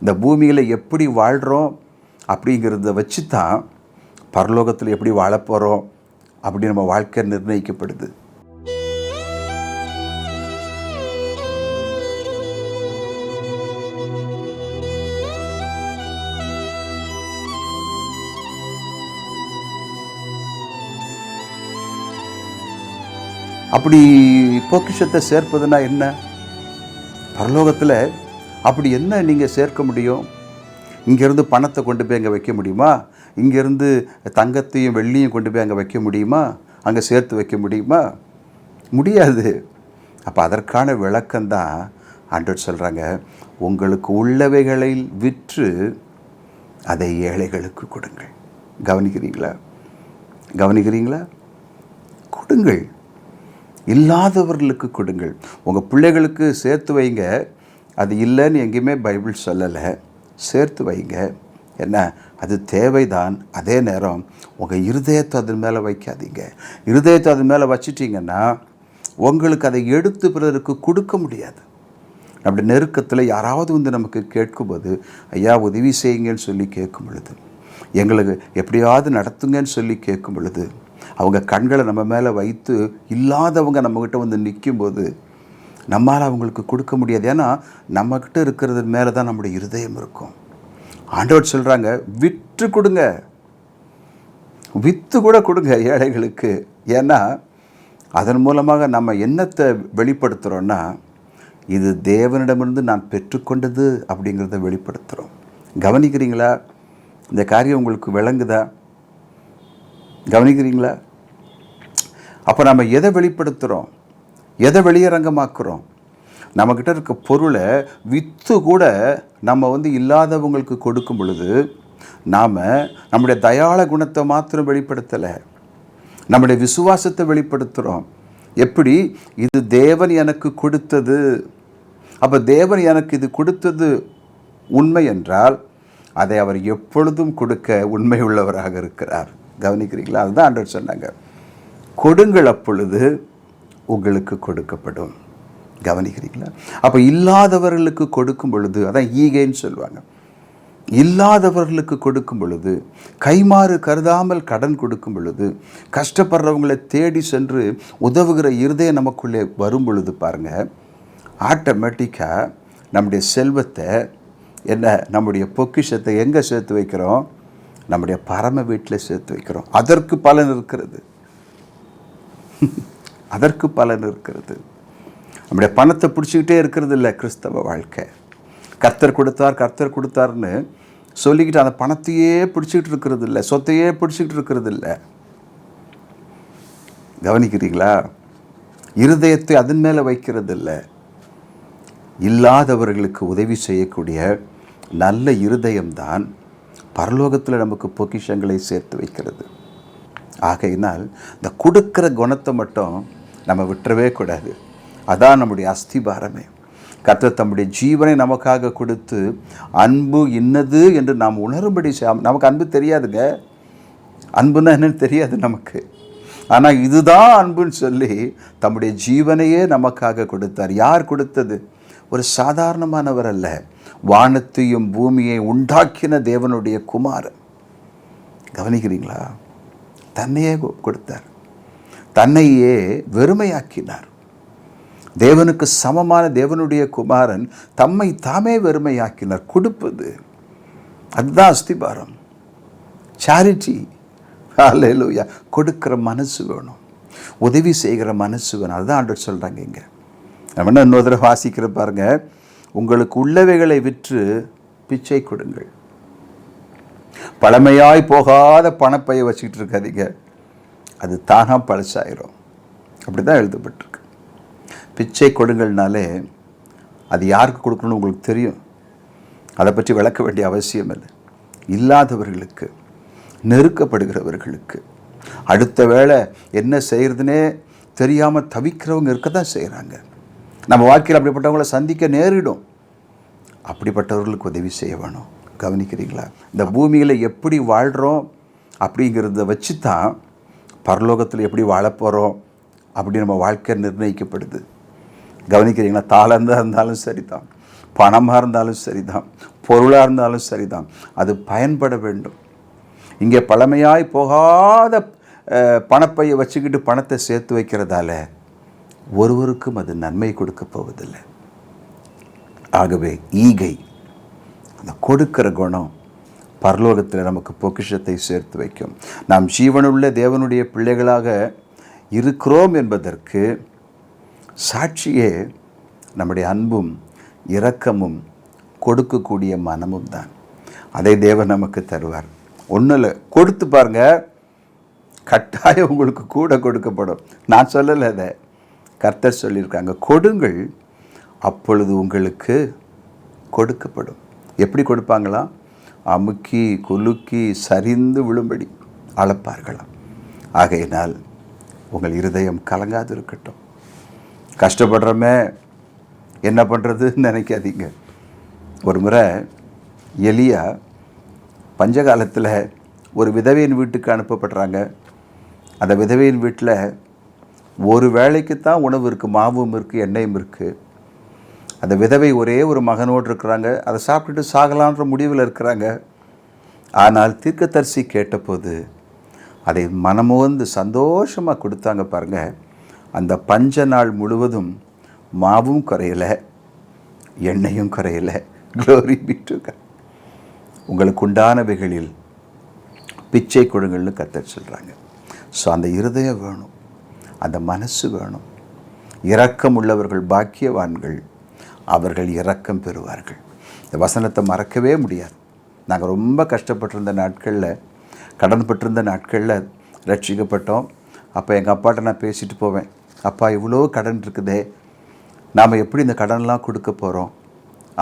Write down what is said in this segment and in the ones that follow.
இந்த பூமியில் எப்படி வாழ்கிறோம் அப்படிங்கிறத வச்சு தான் பரலோகத்தில் எப்படி வாழப்போகிறோம் அப்படி நம்ம வாழ்க்கை நிர்ணயிக்கப்படுது. அப்படி பொக்கிஷத்தை சேர்ப்பதுன்னா என்ன? பரலோகத்தில் அப்படி என்ன நீங்கள் சேர்க்க முடியும்? இங்கேருந்து பணத்தை கொண்டு போய் அங்கே வைக்க முடியுமா? இங்கேருந்து தங்கத்தையும் வெள்ளியும் கொண்டு போய் அங்கே வைக்க முடியுமா? அங்கே சேர்த்து வைக்க முடியுமா? முடியாது. அப்போ அதற்கான விளக்கம்தான் ஆண்டவர் சொல்கிறாங்க, உங்களுக்கு உள்ளவைகளை விற்று அதை ஏழைகளுக்கு கொடுங்கள். கவனிக்கிறீங்களா? கொடுங்கள், இல்லாதவர்களுக்கு கொடுங்கள். உங்கள் பிள்ளைகளுக்கு சேர்த்து வைங்க. அது இல்லைன்னு எங்கேயுமே பைபிள் சொல்லலை. சேர்த்து வைங்க. என்ன, அது தேவைதான். அதே நேரம் உங்கள் இருதயத்தை அது மேலே வைக்காதீங்க. இருதயத்தை அது மேலே வச்சிட்டிங்கன்னா உங்களுக்கு அதை எடுத்து பிறருக்கு கொடுக்க முடியாது. அப்படி நெருக்கத்தில் யாராவது வந்து நமக்கு கேட்கும்போது, ஐயா உதவி செய்யுங்கன்னு சொல்லி கேட்கும் பொழுது, எங்களுக்கு எப்படியாவது நடத்துங்கன்னு சொல்லி கேட்கும் பொழுது, அவங்க கண்களை நம்ம மேலே வைத்து இல்லாதவங்க நம்மக்கிட்ட வந்து நிற்கும்போது நம்மளால் அவங்களுக்கு கொடுக்க முடியாது. ஏன்னா நம்மக்கிட்ட இருக்கிறது மேலே தான் நம்முடைய இருதயம் இருக்கும். ஆண்டவர் சொல்கிறாங்க, விற்று கொடுங்க, விற்று கூட கொடுங்க ஏழைகளுக்கு. ஏன்னா அதன் மூலமாக நம்ம என்னத்தை வெளிப்படுத்துகிறோன்னா, இது தேவனிடமிருந்து நான் பெற்றுக்கொண்டது அப்படிங்கிறத வெளிப்படுத்துகிறோம். கவனிக்கிறீங்களா? இந்த காரியம் உங்களுக்கு விளங்குதா? கவனிக்கிறீங்களா? அப்போ நம்ம எதை வெளிப்படுத்துகிறோம், எதை வெளியரங்கமாக்குறோம்? நம்மக்கிட்ட இருக்க பொருளை விற்று கூட நம்ம வந்து இல்லாதவங்களுக்கு கொடுக்கும் பொழுது நாம் நம்முடைய தயாள குணத்தை மாத்திரம் வெளிப்படுத்தலை, நம்முடைய விசுவாசத்தை வெளிப்படுத்துகிறோம். எப்படி? இது தேவன் எனக்கு கொடுத்தது. அப்போ தேவன் எனக்கு இது கொடுத்தது உண்மை என்றால் அதை அவர் எப்பொழுதும் கொடுக்க உண்மை உள்ளவராக இருக்கிறார். கவனிக்கிறீங்களா? அதுதான் ஆண்டவர் சொன்னாங்க, கொடுங்கள் அப்பொழுது உங்களுக்கு கொடுக்கப்படும். கவனிக்கிறீங்களா? அப்போ இல்லாதவர்களுக்கு கொடுக்கும் பொழுது, அதான் ஈகைன்னு சொல்லுவாங்க, இல்லாதவர்களுக்கு கொடுக்கும் பொழுது, கைமாறு கருதாமல் கடன் கொடுக்கும் பொழுது, கஷ்டப்படுறவங்களை தேடி சென்று உதவுகிற இருதயம் நமக்குள்ளே வரும் பொழுது பாருங்கள், ஆட்டோமேட்டிக்காக நம்முடைய செல்வத்தை, என்ன, நம்முடைய பொக்கிஷத்தை எங்கே சேர்த்து வைக்கிறோம்? நம்முடைய பரம வீட்டில் சேர்த்து வைக்கிறோம். அதற்கு பலன் இருக்கிறது. அதற்கு பலன் இருக்கிறது. நம்முடைய பணத்தை பிடிச்சிக்கிட்டே இருக்கிறது இல்லை கிறிஸ்தவ வாழ்க்கை. கர்த்தர் கொடுத்தார்னு சொல்லிக்கிட்டு அந்த பணத்தையே பிடிச்சிக்கிட்டு இருக்கிறது இல்லை, சொத்தையே பிடிச்சிக்கிட்டு இருக்கிறது இல்லை. கவனிக்கிறீங்களா? இருதயத்தை அதன் மேலே வைக்கிறது இல்லை. இல்லாதவர்களுக்கு உதவி செய்யக்கூடிய நல்ல இருதயம்தான் பரலோகத்தில் நமக்கு பொக்கிஷங்களை சேர்த்து வைக்கிறது. ஆகையினால் இந்த கொடுக்கிற குணத்தை மட்டும் நம்ம விட்டுறவே கூடாது. அதான் நம்முடைய அஸ்திபாரமே. கர்த்தர் தம்முடைய ஜீவனை நமக்காக கொடுத்து அன்பு இன்னது என்று நாம் உணரும்படி நமக்கு அன்பு தெரியாதுங்க. அன்புன்னா என்னன்னு தெரியாது நமக்கு. ஆனால் இதுதான் அன்புன்னு சொல்லி தம்முடைய ஜீவனையே நமக்காக கொடுத்தார். யார் கொடுத்தது? ஒரு சாதாரணமானவர் அல்ல, வானத்தையும் பூமியை உண்டாக்கின தேவனுடைய குமாரன். கவனிக்கிறீங்களா? தன்னையே கொடுத்தார், தன்னையே வெறுமையாக்கினார். தேவனுக்கு சமமான தேவனுடைய குமாரன் தம்மை தாமே வெறுமையாக்கினார். கொடுப்பது, அதுதான் அஸ்திபாரம், சேரிட்டி. ஹல்லேலூயா. கொடுக்கிற மனசு வேணும், உதவி செய்கிற மனசு வேணும். அதுதான் ஆண்டவர் சொல்கிறாங்க இங்கே. நம்ம இன்னொரு தடவை வாசிக்கிற பாருங்க, உங்களுக்கு உள்ளவைகளை விற்று பிச்சை கொடுங்கள். பழமையாய் போகாத பணப்பையை வச்சுக்கிட்டு இருக்காதீங்க, அது தானாக பழசாயிரும். அப்படி தான் எழுதப்பட்டிருக்கு. பிச்சை கொடுங்கள்னாலே அது யாருக்கு கொடுக்கணும்னு உங்களுக்கு தெரியும். அதை பற்றி விளக்க வேண்டிய அவசியம் இல்லை. இல்லாதவர்களுக்கு, நெருக்கப்படுகிறவர்களுக்கு, அடுத்த வேளை என்ன செய்கிறதுனே தெரியாமல் தவிக்கிறவங்க இருக்க தான் செய்கிறாங்க. நம்ம வாழ்க்கையில் அப்படிப்பட்டவங்களை சந்திக்க நேரிடும். அப்படிப்பட்டவர்களுக்கு உதவி செய்ய வேணும். கவனிக்கிறீங்களா? இந்த பூமியில் எப்படி வாழ்கிறோம் அப்படிங்கிறத வச்சு தான் பரலோகத்தில் எப்படி வாழப்போகிறோம் அப்படி நம்ம வாழ்க்கை நிர்ணயிக்கப்படுது. கவனிக்கிறீங்களா? தாளந்தாக இருந்தாலும் சரி தான், பணமாக இருந்தாலும் சரி தான், பொருளாக இருந்தாலும் சரிதான், அது பயன்பட வேண்டும். இங்கே பழமையாய் போகாத பணப்பையை வச்சுக்கிட்டு பணத்தை சேர்த்து வைக்கிறதால ஒருவருக்கும் அது நன்மை கொடுக்க போவதில்லை. ஆகவே ஈகை, அந்த கொடுக்கிற குணம் பரலோகத்தில் நமக்கு பொக்கிஷத்தை சேர்த்து வைக்கும். நாம் ஜீவனுள்ள தேவனுடைய பிள்ளைகளாக இருக்கிறோம் என்பதற்கு சாட்சியே நம்முடைய அன்பும் இரக்கமும் கொடுக்கக்கூடிய மனமும் தான். அதை தேவன் நமக்கு தருவார். ஒன்றும் இல்லை, கொடுத்து பாருங்க, கட்டாயம் உங்களுக்கு கூட கொடுக்கப்படும். நான் சொல்லலை, அதை கர்த்தர் சொல்லியிருக்காங்க. கொடுங்கள், அப்பொழுது உங்களுக்கு கொடுக்கப்படும். எப்படி கொடுப்பாங்களாம்? அமுக்கி குலுக்கி சரிந்து விழும்படி அளப்பார்களாம். ஆகையினால் உங்கள் இருதயம் கலங்காது இருக்கட்டும். கஷ்டப்படுறோமே என்ன பண்ணுறதுன்னு நினைக்காதீங்க. ஒரு முறை எலியா பஞ்சகாலத்தில் ஒரு விதவையின் வீட்டுக்கு அனுப்பப்படுறாங்க. அந்த விதவையின் வீட்டில் ஒரு வேளைக்கு தான் உணவு இருக்குது, மாவும் இருக்குது, எண்ணெயும் இருக்குது. அந்த விதவை ஒரே ஒரு மகனோடு இருக்கிறாங்க. அதை சாப்பிட்டுட்டு சாகலான்ற முடிவில் இருக்கிறாங்க. ஆனால் தீர்க்கதரிசி கேட்டபோது அதை மனமோந்து சந்தோஷமாக கொடுத்தாங்க பாருங்கள். அந்த பஞ்ச நாள் முழுவதும் மாவும் குறையலை, எண்ணெயும் குறையலை. Glory be to God. உங்களுக்கு உண்டானவைகளில் பிச்சை கொடுங்கள்னு கர்த்தர் சொல்கிறாங்க. ஸோ அந்த இருதயம் வேணும், அந்த மனசு வேணும். இரக்கம் உள்ளவர்கள் பாக்கியவான்கள், அவர்கள் இரக்கம் பெறுவார்கள். இந்த வசனத்தை மறக்கவே முடியாது. நாங்கள் ரொம்ப கஷ்டப்பட்டிருந்த நாட்களில், கடன் பட்டிருந்த நாட்களில் ரட்சிக்கப்பட்டோம். அப்போ எங்கள் அப்பாட்ட நான் பேசிட்டு போவேன், அப்பா இவ்வளோ கடன் இருக்குதே, நாம் எப்படி இந்த கடன்லாம் கொடுக்க போகிறோம்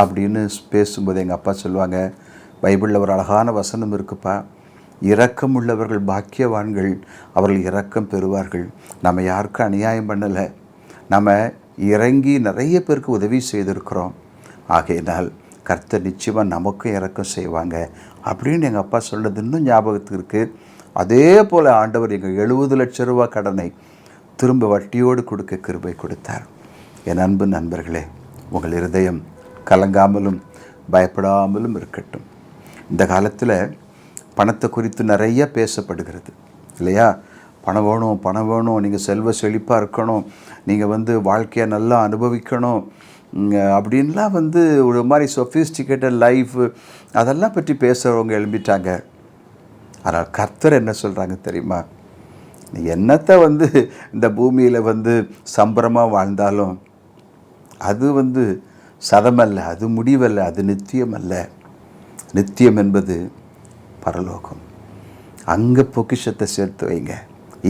அப்படின்னு பேசும்போது எங்கள் அப்பா சொல்லுவாங்க, பைபிளில் ஒரு அழகான வசனம் இருக்குப்பா, இரக்கம் உள்ளவர்கள் பாக்கியவான்கள், அவர்கள் இரக்கம் பெறுவார்கள். நம்ம யாருக்கும் அநியாயம் பண்ணலை, நம்ம இறங்கி நிறைய பேருக்கு உதவி செய்திருக்கிறோம். ஆகையினால் கர்த்தர் நிச்சயமாக நமக்கும் இரக்கம் செய்வாங்க அப்படின்னு எங்கள் அப்பா சொல்கிறது இன்னும் ஞாபகத்துக்கு இருக்குது. அதே போல் ஆண்டவர் எங்கள் 70 லட்சம் ரூபா கடனை திரும்ப வட்டியோடு கொடுக்க கிருபை கொடுத்தார். என் அன்பு நண்பர்களே, உங்கள் இருதயம் கலங்காமலும் பயப்படாமலும் இருக்கட்டும். இந்த காலத்தில் பணத்தை குறித்து நிறைய பேசப்படுகிறது இல்லையா? பணம் வேணும், பணம் வேணும், நீங்கள் செல்வ செழிப்பாக இருக்கணும், நீங்கள் வாழ்க்கையை நல்லா அனுபவிக்கணும் அப்படின்லாம் ஒரு மாதிரி சொஃபிஸ்டிகேட்டட் லைஃப் அதெல்லாம் பற்றி பேசுகிறவங்க எழும்பிட்டாங்க. ஆனால் கர்த்தர் என்ன சொல்கிறாங்க தெரியுமா? நீ என்னத்தை இந்த பூமியில் சம்பரமாக வாழ்ந்தாலும் அது சதமல்ல, அது முடிவல்ல, அது நித்தியம் அல்ல. நித்தியம் என்பது பரலோகம். அங்கே பொக்கிஷத்தை சேர்த்து வைங்க.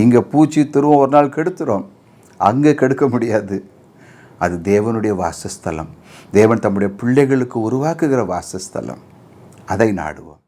இங்கே பூச்சி துருவம் ஒரு நாள் கெடுத்துரும், அங்கே கெடுக்க முடியாது. அது தேவனுடைய வாசஸ்தலம். தேவன் தம்முடைய பிள்ளைகளுக்கு உருவாக்குகிற வாசஸ்தலம். அதை நாடுவோம்.